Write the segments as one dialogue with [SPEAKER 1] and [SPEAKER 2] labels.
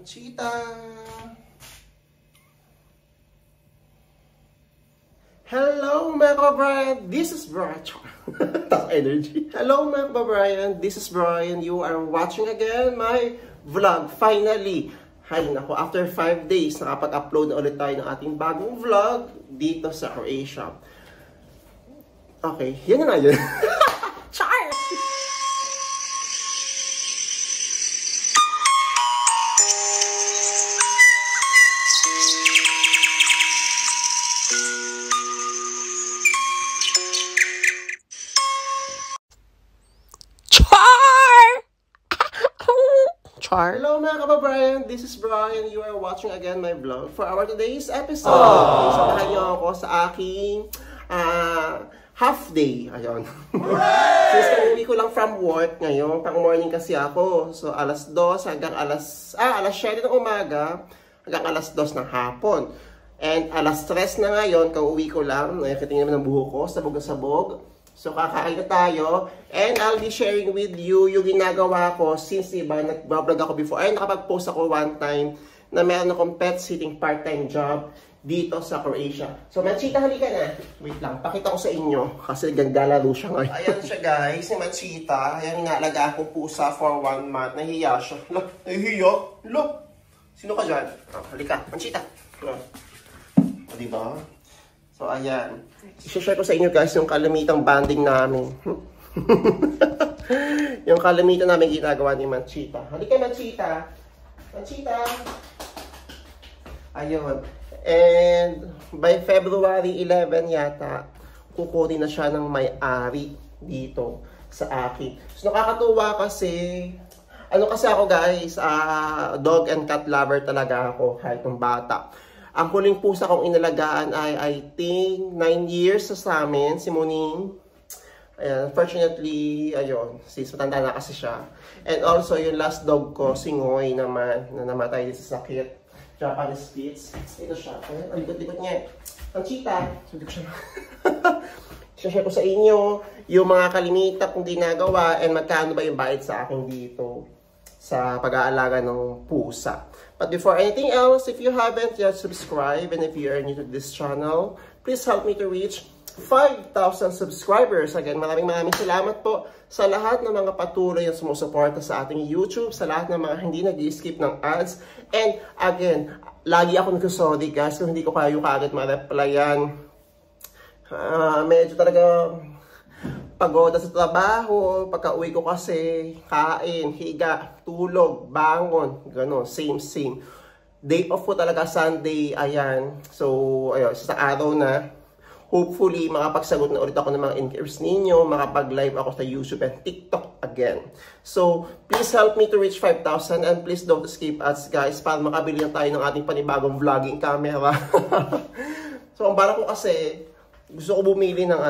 [SPEAKER 1] Manchita! Hello mga kababayan! This is Brian. Top energy. Hello mga kababayan! This is Brian. You are watching again my vlog. Finally! Hay nako, after 5 days, nakapag-upload na ulit tayo ng ating bagong vlog dito sa Croatia. Okay, yan na nga yun. Char! Hello mga kababayan, this is Brian. You are watching again my vlog for our today's episode. Samahan niyo ako sa aking half day. Ayun. Since kami ko lang from work ngayon, pang morning kasi ako. So alas 2 hanggang alas 7 ng umaga hanggang alas 2 ng hapon. And alas 3 na ngayon, kauwi ko lang. Nakatingin naman ng buho ko, sabog na sabog. So, kakain na tayo. And I'll be sharing with you yung ginagawa ko since, diba, nag-vlog ako before. Ay, nakapag-post ako one time na meron akong pet sitting part-time job dito sa Croatia. So, Manchita, halika na. Wait lang, pakita ko sa inyo. Kasi gaglalaro siya ngayon. Ayan siya, guys, si Manchita. Ayan nga, alaga akong pusa for 1 month. Nahiya siya. Look, nahiya? Look. Sino ka dyan? Oh, halika, Manchita. Oh, diba? So, ayan. I-share ko sa inyo guys yung kalamitang banding namin. Yung kalamitan namin ginagawa ni Manchita. Halika Manchita. Manchita. Ayun. And by February 11 yata, kukunin na siya ng may-ari dito sa akin. So nakakatuwa kasi, ano kasi ako guys, dog and cat lover talaga ako kahit ng bata. Ang huling pusa kong inalagaan ay I think 9 years sa amin, si Muning. Ayan, unfortunately, ayun, sis, matanda na kasi siya. And also, yung last dog ko, si Ngoy naman, na namatay din sa sakit. Japanese Spitz. Ito siya. Ayan, ang likot-likot niya. Ang cheetah. Sabi ko siya. Share ko sa inyo yung mga kalimita kong ginagawa and magkano ba yung bayad sa akin dito sa pag-aalaga ng pusa. But before anything else, if you haven't yet subscribed and if you are new to this channel, please help me to reach 5,000 subscribers. Again, maraming salamat po sa lahat ng mga patuloy na sumusuporta sa ating YouTube, sa lahat ng mga hindi nag-skip ng ads. And again, lagi ako nagsasorry guys kung hindi ko kayo kaagad ma-replyan. Medyo talaga pagoda sa trabaho, pagka-uwi ko kasi, kain, higa, tulog, bangon, gano'n, same. Day off ko talaga Sunday, ayan. So, ayun, sa araw na, hopefully, makapagsagot na ulit ako ng mga inquiries ninyo, makapag-live ako sa YouTube and TikTok again. So, please help me to reach 5,000 and please don't skip ads, guys, para makabili na tayo ng ating panibagong vlogging camera. So, ang bala ko kasi, gusto ko bumili ng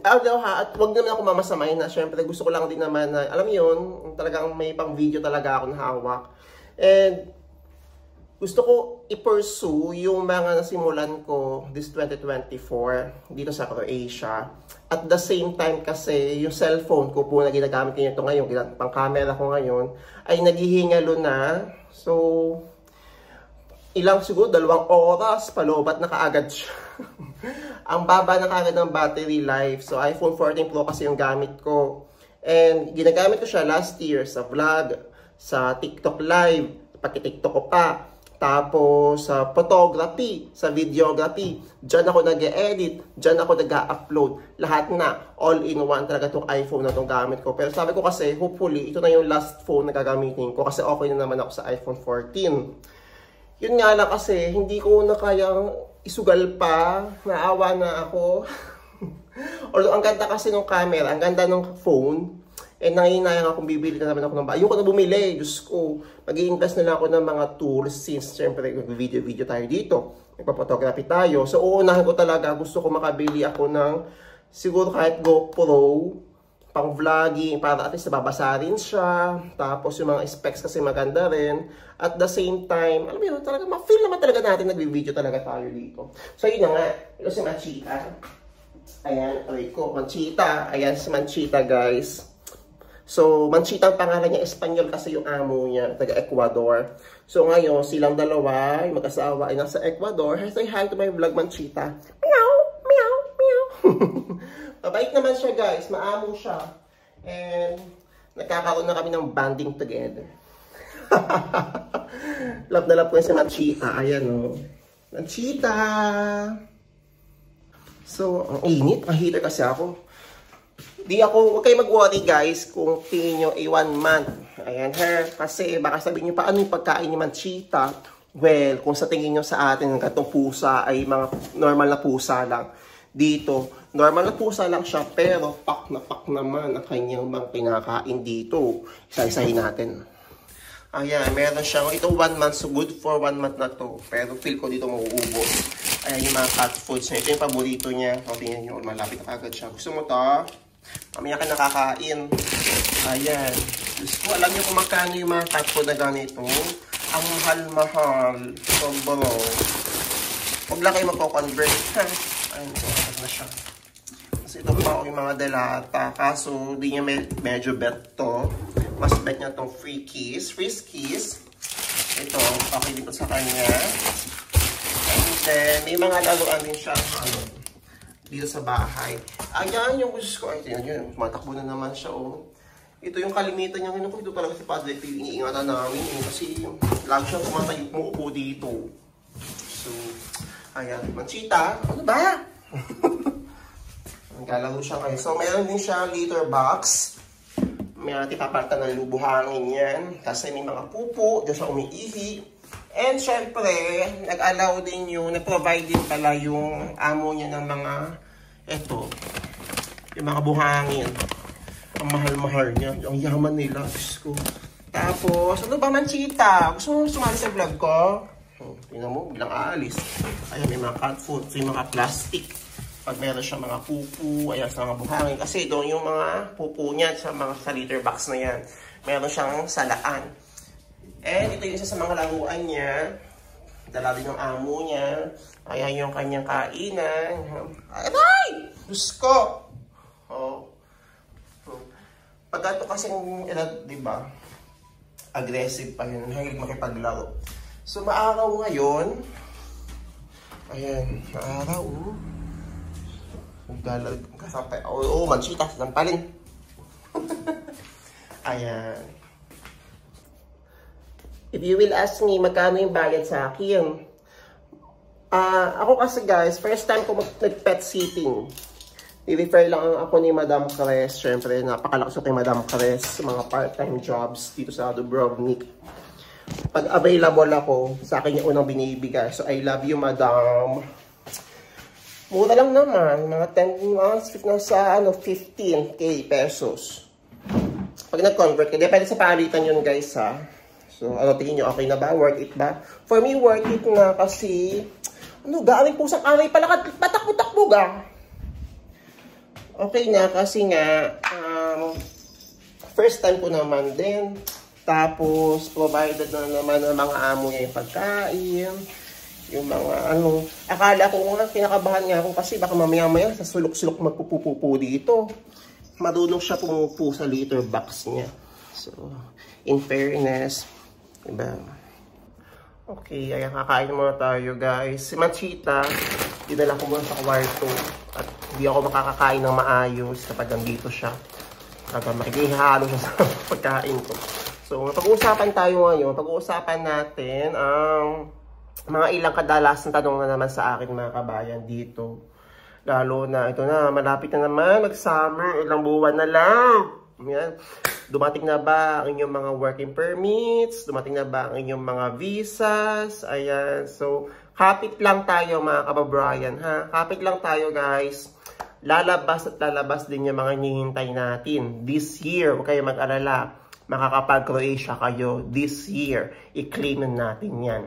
[SPEAKER 1] at wag naman ako mamasamay na syempre gusto ko lang din naman na alam yun, talagang may pang video talaga ako na hawak. And gusto ko i-pursue yung mga nasimulan ko this 2024 dito sa Croatia. At the same time kasi yung cellphone ko po na ginagamit ko ito ngayon, pang camera ko ngayon, ay naghihingalo na. So, ilang siguro, 2 oras, palobat na kaagad siya. Ang baba na kaagad ng battery life. So, iPhone 14 Pro kasi yung gamit ko. And ginagamit ko siya last year sa vlog, sa TikTok live, pati-TikTok ko pa. Tapos sa photography, sa videography. Diyan ako nag-edit, diyan ako nag-upload. Lahat na, all-in-one talaga itong iPhone na itong gamit ko. Pero sabi ko kasi, hopefully, ito na yung last phone na gagamitin ko. Kasi okay na naman ako sa iPhone 14. Yun nga lang kasi, hindi ko na kayang isugal pa, naawa na ako. Although ang ganda kasi ng camera, ang ganda ng phone, and nanginayang akong bibili na naman ako ng bago. Ayoko na bumili, Diyos ko. Mag-i-invest na lang ako ng mga tools since syempre video tayo dito. Nagpa-photography tayo. So uunahin ko talaga, gusto ko makabili ako ng siguro kahit GoPro, pang vlogging, para at least nababasa rin siya. Tapos yung mga specs kasi maganda rin. At the same time, alam mo yun, talaga, ma-feel naman talaga natin nag-video talaga tayo dito. So yun na nga, ito si Manchita. Ayan, aray ko, Manchita. Ayan si Manchita guys. So, Manchita ang pangalan niya, Espanyol kasi yung amo niya, taga Ecuador. So, ngayon, silang dalawa, yung mag-asawa ay nasa Ecuador. Say hi to my vlog, Manchita. Meow! Meow! Meow! Mabait naman siya, guys. Maamo siya. And, nagkakaroon na kami ng bonding together. Love na love ko si Manchita. Ayan, o. Manchita! So, ang init. Ang heater kasi ako. Huwag kayo mag-worry guys kung tingin nyo 1 month. Ayan ha. Kasi baka sabihin nyo, paano yung pagkain ni Manchita? Well, kung sa tingin nyo sa atin, ng katong pusa ay mga normal na pusa lang. Dito, normal na pusa lang siya, pero pak naman ang kanyang mga pinakain dito. Isa-isahin natin. Ayan, meron siyang, ito 1 month, so good for 1 month na to. Pero feel ko dito mauubos. Ayan yung mga cat foods niya. Ito yung paborito niya. O, tingnan nyo, malapit na agad siya. Gusto mo to? Mamaya ka nakakain. Ayan. Diyos ko, alam niyo kung magkano yung mga cat food na ganito. Ang mahal-mahal. Sobro. Huwag lang kayo magko-convert. Ayan, so, na siya. Kasi ito pa yung mga delata. Kaso, di niya medyo bet to. Mas bet niya itong free kiss. Ito, okay dito sa kanya. And then, may mga laruan din siya. Dito sa bahay. Ayan yung gusto ko. Ay, tingnan nyo. Matakbo na naman siya. Oh. Ito yung kalimitan niya. Ito talaga si Padre Phil. Iniingatan namin. Kasi lagi siyang kumatayo mo upo dito. So, ayan. Manchita, ano ba? Naglalaro siya kayo. So, meron din siya litter box. May natin paparta ng lubuhangin yan. Kasi may mga pupo. Diyan siya umiihi. And syempre, nag-allow din yung, nag-provide din pala yung amo niya ng mga, eto, yung mga buhangin. Ang mahal-mahal niya. Ang yaman nila. Diyos ko. Tapos, ano ba Manchita? Gusto mo sumali sa vlog ko? Tingnan mo, bilang aalis. Ayan, may mga cat food. So, yung mga plastic. Pag meron siya mga pupu, ayan sa mga buhangin. Kasi doon yung mga pupu niya sa mga sa litter box na yan. Meron siyang salaan. And ito yung isa sa mga laruan niya. Dala din yung amo niya. Ayan yung kanyang kainan. Aray! Diyos ko! Oh. Pag ito kasing edad, diba? Aggressive pa yun. Hilig makipaglaro. So, maaraw ngayon. Ayan, maaraw. Nagdalag. Kasapay. Oo, Manchita. Sampalin. Ayan. If you will ask me, magkano yung bayad sa akin? Ako kasi guys, first time ko nag-pet sitting. I-refer lang ako ni Madam Cres. Siyempre, napakalakas ko kay Madam Cres sa mga part-time jobs dito sa Dubrovnik. Pag available ako, sa akin yung unang binibigay. So, I love you, Madam. Mura lang naman. Mga 10 months, nasa 15k pesos. Pag nag-convert ka, depende sa palitan yun guys ha. So, ano tingin nyo? Okay na ba? Worth it ba? For me, worth it na kasi, galing po sa kamay pala, patakbo-takbo ga. Okay na kasi nga, first time ko naman din. Tapos, provided na naman ng mga amo niya yung pagkain. Yung mga akala ko nga, kinakabahan nga ako kasi baka mamaya-maya sa sulok-sulok magpupupupo dito. Marunong siya pumupo sa litter box niya. So, in fairness, diba? Okay, ayan, kakain muna tayo guys. Si Manchita, dinala ko muna sa kwarto. At hindi ako makakakain ng maayos kapag nandito siya. At makikihalo siya sa pagkain ko. So, pag-uusapan tayo ngayon. Pag-uusapan natin ang mga ilang kadalasan tanong na naman sa akin mga kabayan dito. Lalo na, ito na, malapit na naman, mag-summer, ilang buwan na lang. Yan. Dumating na ba ang inyong mga working permits? Dumating na ba ang inyong mga visas? Ayan. So, kapit lang tayo mga kababayan, ha? Kapit lang tayo, guys. Lalabas at lalabas din yung mga hinihintay natin. This year, huwag kayo mag-alala. Makakapag-Croatia kayo this year. I-claim natin yan.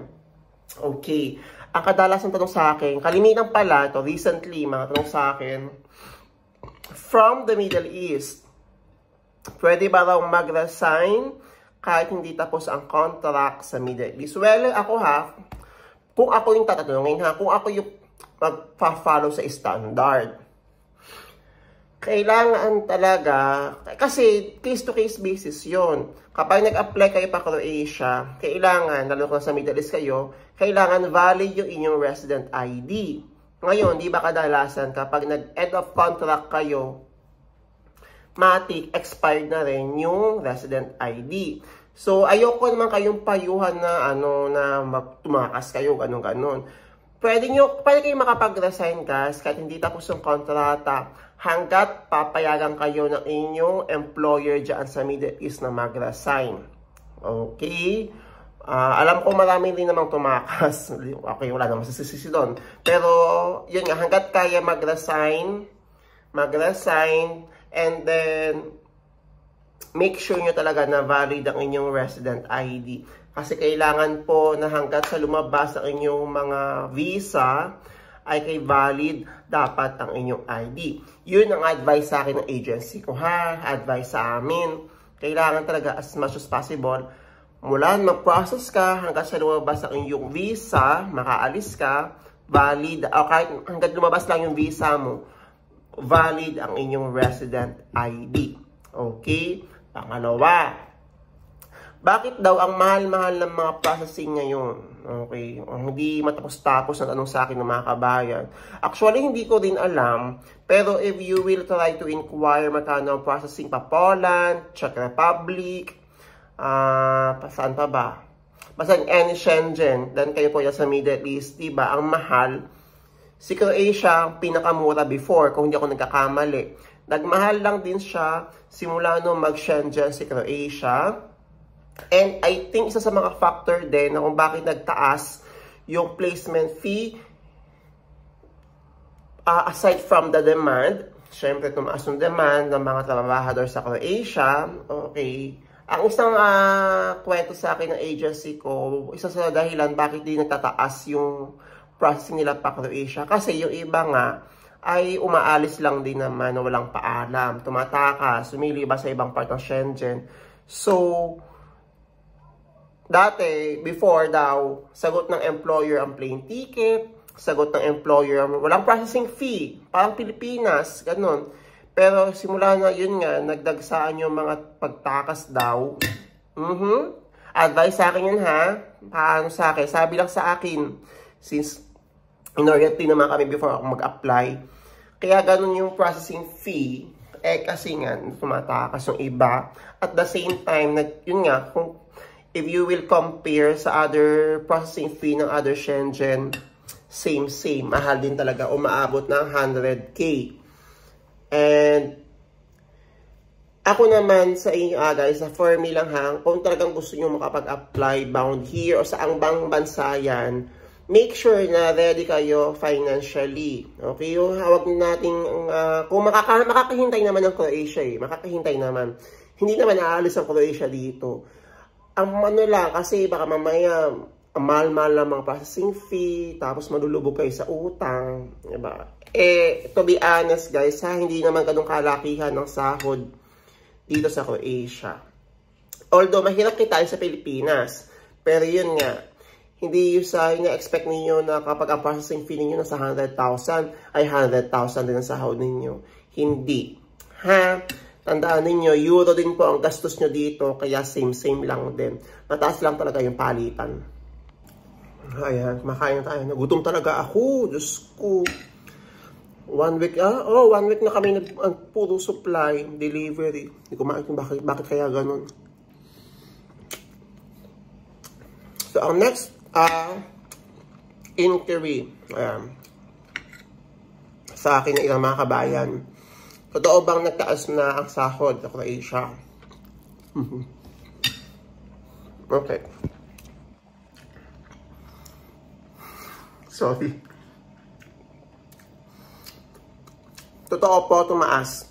[SPEAKER 1] Okay. Ang kadalasan tanong sa akin, kalimitan pala, ito recently, mga tanong sa akin, from the Middle East, pwede ba raw mag-resign kahit hindi tapos ang contract sa Middle East? Well, ako kung ako yung tatanungin kung ako yung magpa-follow sa standard, kailangan talaga, kasi case-to-case basis yon. Kapag nag-apply kayo pa Croatia, kailangan, lalo kung sa Middle East kayo, kailangan valid yung inyong resident ID. Ngayon, di ba kadalasan kapag nag-end of contract kayo, matik, expired na rin yung resident ID. So, ayoko naman kayong payuhan na, tumakas kayo, ganun-ganun. Pwede kayong makapag-resign guys, kahit hindi tapos yung kontrata, hanggat papayagan kayo ng inyong employer dyan sa Middle East na mag-resign. Okay? Alam ko marami din namang tumakas. Okay, wala namang sisisi doon. Pero, yun nga, hanggat kaya mag-resign, and then, make sure nyo talaga na valid ang inyong resident ID. Kasi kailangan po na hanggat sa lumabas ang inyong mga visa, ay kay valid dapat ang inyong ID. Yun ang advice sa akin ng agency ko ha. Advice sa amin. Kailangan talaga as much as possible, mula mag-process ka hanggang sa lumabas ang inyong visa, makaalis ka, valid, o kahit hanggang lumabas lang yung visa mo, valid ang inyong resident ID. Okay? Pangalawa, bakit daw ang mahal-mahal ng mga processing ngayon? Okay, hindi matapos-tapos na tanong sa akin ng mga kabayan. Actually, hindi ko din alam. Pero if you will try to inquire magkano ang processing pa Poland, Czech Republic, saan pa ba? Basta any Schengen, then kayo po yan sa Middle East, diba? Ang mahal. Si Croatia, ang pinakamura before, kung hindi ako nagkakamali. Nagmahal lang din siya simula nung mag-Schengen si Croatia. And I think isa sa mga factor din na kung bakit nagtaas yung placement fee, aside from the demand, syempre tumaas yung demand ng mga trabahador sa Croatia. Okay. Ang isang kwento sa akin ng agency ko, isa sa dahilan bakit di nagtataas yung processing nila pa Croatia. Kasi yung iba nga ay umaalis lang din naman na walang paalam. Tumatakas, sumiliba sa ibang part ng Schengen. So, dati, before daw, sagot ng employer ang plane ticket, sagot ng employer, walang processing fee, parang Pilipinas, ganun. Pero simula na yun nga, nagdagsaan yung mga pagtakas daw. Advice sa akin yun ha, paano sa akin, sabi lang sa akin, since in-orientate naman kami before ako mag-apply, kaya ganun yung processing fee, kasi nga, tumatakas yung iba. At the same time, yun nga, kung if you will compare sa other processing fee ng other Schengen, same. Mahal din talaga. Umaabot ng 100K. And, ako naman sa inyo, guys, for me lang ha, kung talagang gusto nyo makapag-apply bound here o sa ang bang bansa yan, make sure na ready kayo financially. Okay? Yung hawag nating, kung makakahintay naman ng Croatia makakahintay naman. Hindi naman aalis ang Croatia dito. Ang lang, kasi baka mamaya mahal-mahal ng mga processing fee, tapos malulubog kayo sa utang, diba? To be honest guys, hindi naman ganun kalakihan ng sahod dito sa Croatia. Although, mahirap kita sa Pilipinas, pero yun nga, hindi yung expect ninyo na kapag ang processing fee ninyo nasa 100,000, ay 100,000 din ang sahod ninyo. Hindi. Tandaan ninyo, euro din po ang gastos nyo dito, kaya same lang din. Mataas lang talaga yung palitan. Ayan, kumakain tayo. Nagutom talaga ako, Diyos ko. 1 week, 1 week na kami puro supply, delivery. Hindi ko makikita bakit kaya ganun. So, ang next, inquiry. Ayan. Sa akin na ilang mga kabayan. Totoo bang nagtaas na ang sahod sa Croatia? Okay. Sorry. Totoo po, tumaas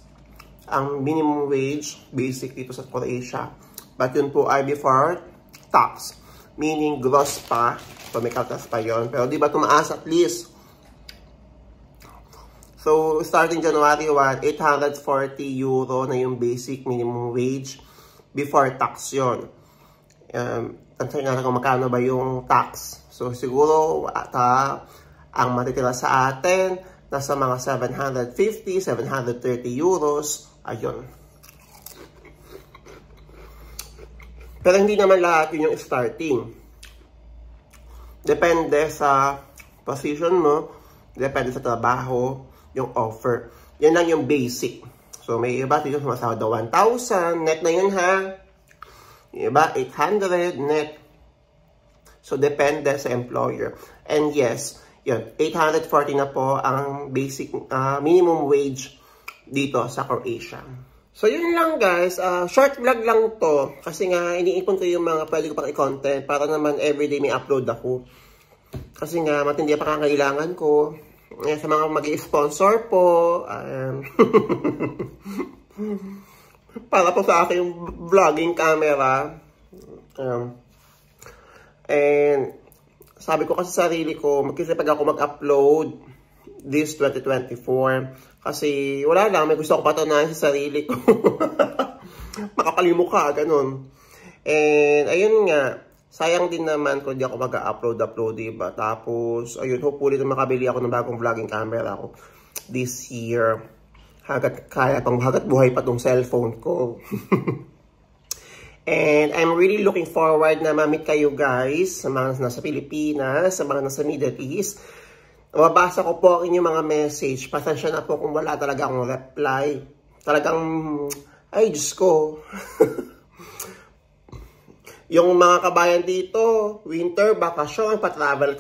[SPEAKER 1] ang minimum wage, basic dito sa Croatia. But yun po ay before tax. Meaning gross pa. So may kaltas pa yun. Pero di ba tumaas at least? So, starting January 1, 840 euro na yung basic minimum wage before tax yun. Tantayin natin kung magkano ba yung tax. So, siguro ang matitira sa atin nasa mga 750, 730 euros. Ayun. Pero hindi naman lahat yun yung starting. Depende sa position mo, depende sa trabaho, yung offer. Yan lang yung basic. So, may iba dito sumasahod na 1,000. Net na yun, ha? Yung iba, 800 net. So, depende sa employer. And yes, yun, 840 na po ang basic minimum wage dito sa Croatia. So, yun lang guys. Short vlog lang to. Kasi nga, iniipon ko yung mga pwede ko pang i-content para naman everyday may upload ako. Kasi nga, matindi pa kakailangan ko. Sa mga mag-i-sponsor po. Para po sa aking vlogging camera. And sabi ko kasi sa sarili ko, magkisipag ako mag-upload this 2024. Kasi wala lang, may gusto ko patunayan sa sarili ko. Makapalimukha, ganun. And ayun nga, sayang din naman kung di ako mag-upload, diba? Tapos, ayun, hopefully na makabili ako ng bagong vlogging camera ko this year. Hagat buhay pa tong cellphone ko. And I'm really looking forward na ma-meet kayo guys, sa mga nasa Pilipinas, sa mga nasa Middle East. Mababasa ko po ang inyong mga message. Pasensya na po kung wala talaga akong reply. Talagang, ay Diyos ko. Yung mga kabayan dito, winter, bakasyon, pa-travel.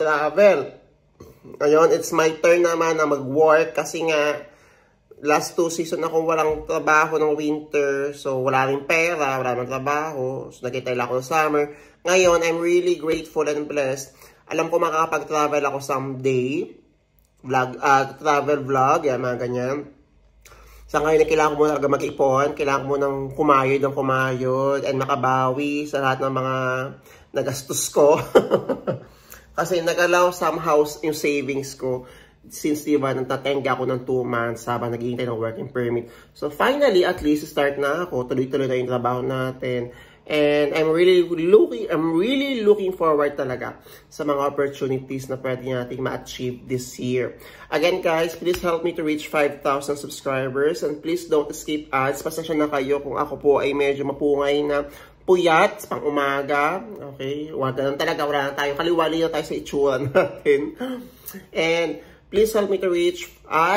[SPEAKER 1] Ngayon, it's my turn naman na mag-work kasi nga, last 2 season akong walang trabaho ng winter. So, wala rin pera, wala rin trabaho. So, nagkitala ako ng summer. Ngayon, I'm really grateful and blessed. Alam ko makakapag-travel ako someday. Travel vlog, yan, mga ganyan. Sa ngayon, kailangan mo talaga mag-ipon. Kailangan mo ng kumayod and makabawi sa lahat ng mga nagastos ko. Kasi nag-allow somehow yung savings ko. Since diba, natatenga ako ng 2 months habang naghihintay ng working permit. So finally, at least, start na ako. Tuloy-tuloy na yung trabaho natin. And I'm really looking forward talaga sa mga opportunities na pwede nating ma-achieve this year. Again guys, please help me to reach 5,000 subscribers. And please don't skip ads. Pasensya na kayo kung ako po ay medyo mapungay na puyat pang umaga. Okay? Wala na tayo. Kaliwali na tayo sa itsura natin. And please help me to reach,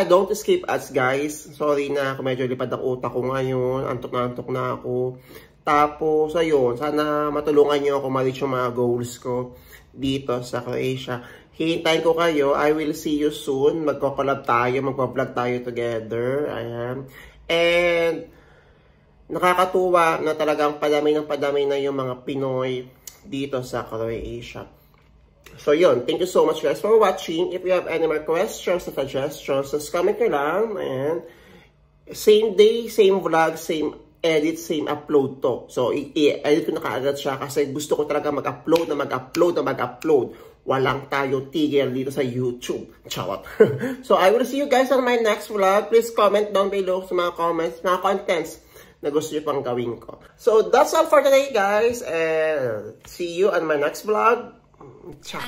[SPEAKER 1] don't skip ads guys. Sorry na kung medyo lipad ang utak ko ngayon. Antok na ako. Tapos, ayun, sana matulungan nyo ako ma-reach yung mga goals ko dito sa Croatia. Hihintayin ko kayo. I will see you soon. Magko-collab tayo, magpo-vlog tayo together. Ayan. And, nakakatuwa na talagang padami na yung mga Pinoy dito sa Croatia. So yun, thank you so much guys for watching. If you have any more questions or suggestions, just comment nyo lang. And same day, same vlog, same edit, same upload to. So i-edit ko na kaagad siya kasi gusto ko talaga mag-upload. Walang tayo tigil dito sa YouTube. Chawat. So I will see you guys on my next vlog. Please comment down below sa mga comments, mga contents na gusto nyo pang gawin ko. So that's all for today guys. And see you on my next vlog. Ciao.